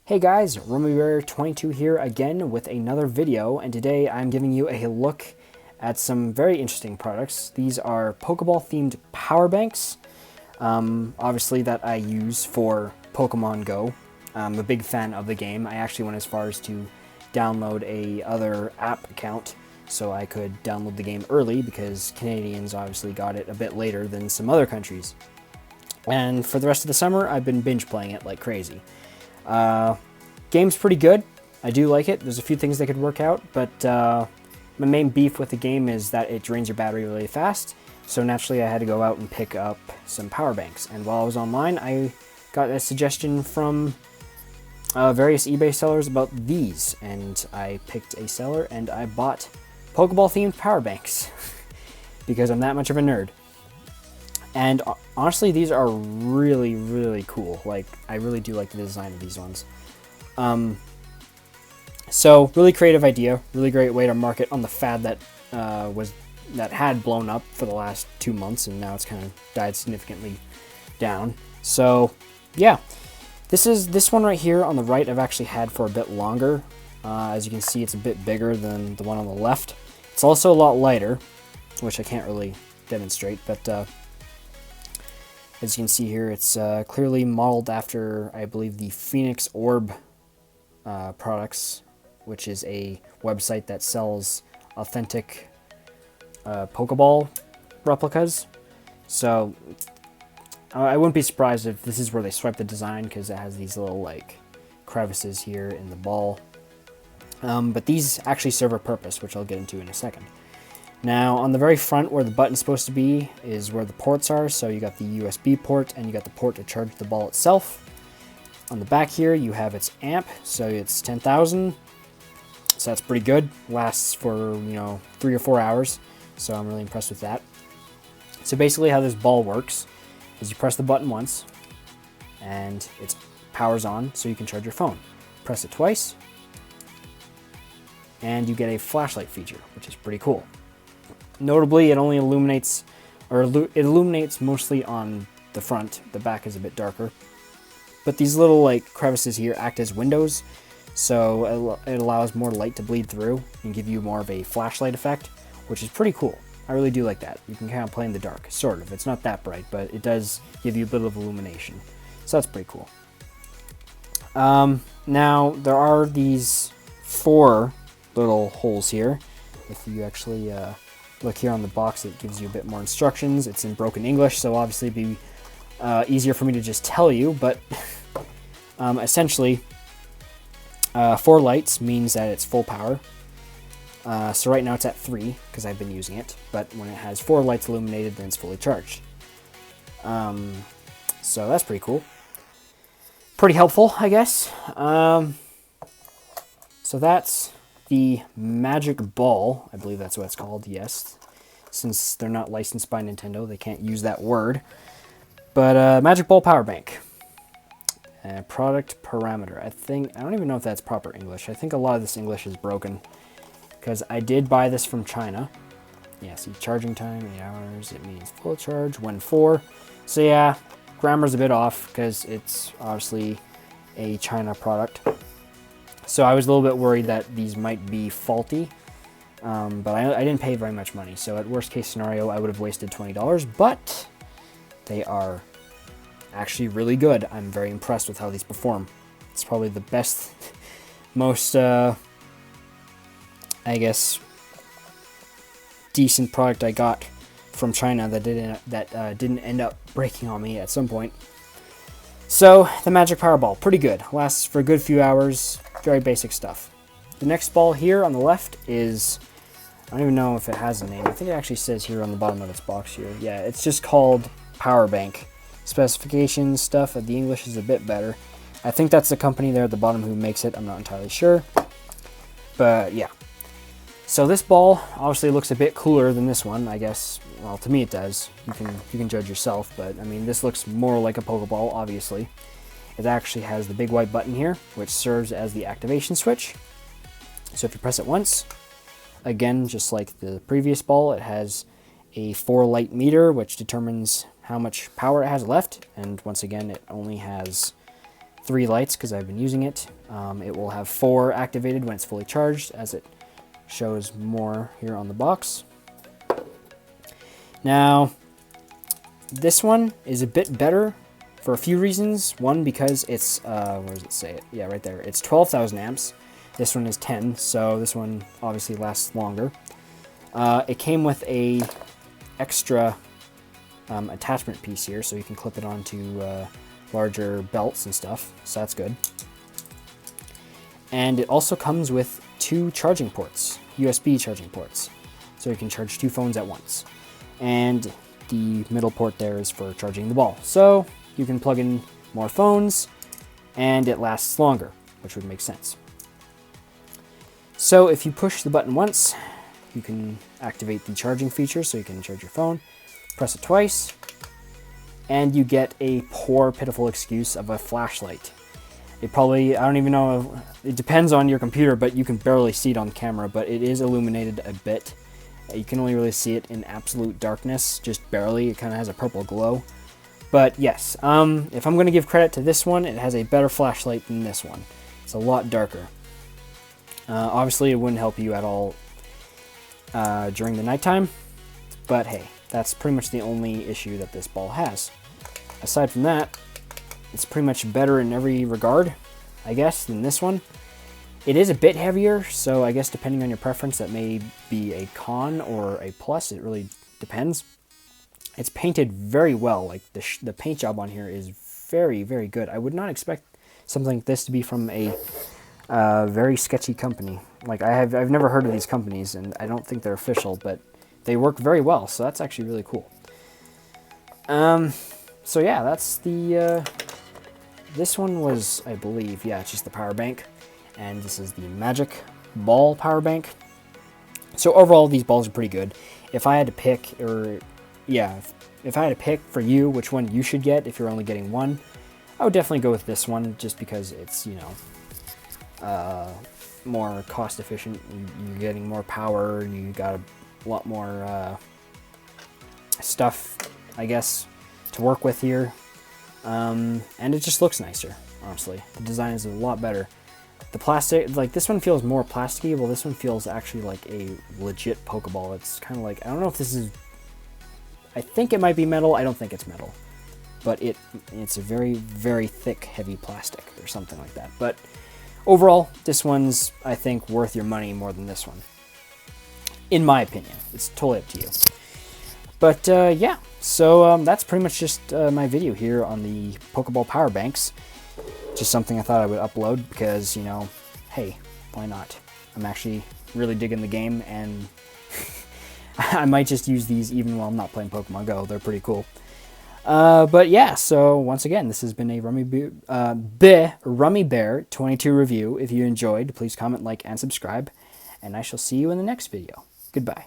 Hey guys, RomeoBear22 here again with another video, and today I'm giving you a look at some very interesting products. These are Pokeball themed power banks, obviously that I use for Pokemon Go. I'm a big fan of the game. I actually went as far as to download a other app account so I could download the game early because Canadians obviously got it a bit later than some other countries. And for the rest of the summer, I've been binge playing it like crazy. Game's pretty good. I do like it. There's a few things they could work out, but my main beef with the game is that it drains your battery really fast. So naturally I had to go out and pick up some power banks. And while I was online, I got a suggestion from various eBay sellers about these. And I picked a seller and I bought Pokeball themed power banks because I'm that much of a nerd. And honestly, these are really, really cool. Like, I really do like the design of these ones. So, really creative idea. Really great way to market on the fad that had blown up for the last 2 months, and now it's kind of died significantly down. So, yeah. This one right here on the right I've actually had for a bit longer. As you can see, it's a bit bigger than the one on the left. It's also a lot lighter, which I can't really demonstrate, but as you can see here, it's clearly modeled after, I believe, the Phoenix Orb products, which is a website that sells authentic Pokeball replicas. So I wouldn't be surprised if this is where they swipe the design, because it has these little like crevices here in the ball. But these actually serve a purpose, which I'll get into in a second. Now, on the very front where the button's supposed to be is where the ports are. So you got the USB port and you got the port to charge the ball itself. On the back here, you have its amp. So it's 10,000. So that's pretty good. Lasts for, 3 or 4 hours. So I'm really impressed with that. So basically how this ball works is you press the button once and it powers on so you can charge your phone. Press it twice and you get a flashlight feature, which is pretty cool. Notably, it only illuminates, it illuminates mostly on the front. The back is a bit darker. But these little like crevices here act as windows, so it allows more light to bleed through and give you more of a flashlight effect, which is pretty cool. I really do like that. You can kind of play in the dark, sort of. It's not that bright, but it does give you a bit of illumination. So that's pretty cool. Now, there are these 4 little holes here. If you actually look here on the box, it gives you a bit more instructions. It's in broken English, so obviously it'd be easier for me to just tell you, but essentially 4 lights means that it's full power. So right now it's at 3 because I've been using it, but when it has 4 lights illuminated, then it's fully charged. So that's pretty cool. Pretty helpful, I guess. So that's the Magic Ball. I believe that's what it's called, yes. Since they're not licensed by Nintendo, they can't use that word. But Magic Ball Power Bank. Product parameter. I don't even know if that's proper English. I think a lot of this English is broken, because I did buy this from China. Yeah, see, charging time, 8 hours. It means full charge when 4. So yeah, grammar's a bit off, because it's obviously a China product. So I was a little bit worried that these might be faulty, but I didn't pay very much money. So at worst case scenario, I would have wasted $20, but they are actually really good. I'm very impressed with how these perform. It's probably the best, most, I guess, decent product I got from China that didn't end up breaking on me at some point. So the Magic Powerball, pretty good. Lasts for a good few hours. Very basic stuff. The next ball here on the left is, I don't even know if it has a name. I think it actually says here on the bottom of its box here. Yeah, it's just called Power Bank. Specifications stuff, the English is a bit better. I think that's the company there at the bottom who makes it. I'm not entirely sure. But yeah. So this ball obviously looks a bit cooler than this one, I guess. Well, to me it does. You can judge yourself, but I mean, this looks more like a Pokeball, obviously. It actually has the big white button here, which serves as the activation switch. So if you press it once, again, just like the previous ball, it has a 4 light meter, which determines how much power it has left. And once again, it only has 3 lights because I've been using it. It will have 4 activated when it's fully charged, as it shows more here on the box. Now, this one is a bit better for a few reasons. One, because it's, where does it say it? Yeah, right there. It's 12,000 amps. This one is 10, so this one obviously lasts longer. It came with a extra attachment piece here, so you can clip it onto larger belts and stuff, so that's good. And it also comes with 2 charging ports, USB charging ports, so you can charge 2 phones at once. And the middle port there is for charging the ball, so you can plug in more phones and it lasts longer, which would make sense. So if you push the button once, you can activate the charging feature, so you can charge your phone. Press it twice, and you get a poor, pitiful excuse of a flashlight. It probably, I don't even know, it depends on your computer, but you can barely see it on camera, but it is illuminated a bit. You can only really see it in absolute darkness, just barely. It kind of has a purple glow. But yes, if I'm going to give credit to this one, it has a better flashlight than this one. It's a lot darker. Obviously, it wouldn't help you at all during the nighttime, but hey, that's pretty much the only issue that this ball has. Aside from that, it's pretty much better in every regard, I guess, than this one. It is a bit heavier, so I guess depending on your preference, that may be a con or a plus. It really depends. It's painted very well. Like the paint job on here is very, very good. I would not expect something like this to be from a very sketchy company. Like I've never heard of these companies, and I don't think they're official, but they work very well, so that's actually really cool. So yeah, that's the, this one was, I believe, yeah, it's just the power bank, and this is the Magic Ball power bank. So overall, these balls are pretty good. If I had to pick, or yeah, if I had to pick for you which one you should get if you're only getting one, I would definitely go with this one, just because it's, you know, more cost efficient. You're getting more power, you got a lot more stuff, I guess, to work with here, and it just looks nicer, honestly. The design is a lot better. The plastic, like this one feels more plasticky, well this one feels actually like a legit Pokeball. It's kind of like, I don't know if this is, I think it might be metal, I don't think it's metal, but it's a very, very thick, heavy plastic or something like that. But overall, this one's, I think, worth your money more than this one, in my opinion. It's totally up to you. But yeah, so that's pretty much just my video here on the Pokeball power banks. Just something I thought I would upload because, you know, hey, why not? I'm actually really digging the game, and I might just use these even while I'm not playing Pokemon Go. They're pretty cool. But yeah, so once again, this has been a Rummy Bear 22 review. If you enjoyed, please comment, like, and subscribe, and I shall see you in the next video. Goodbye.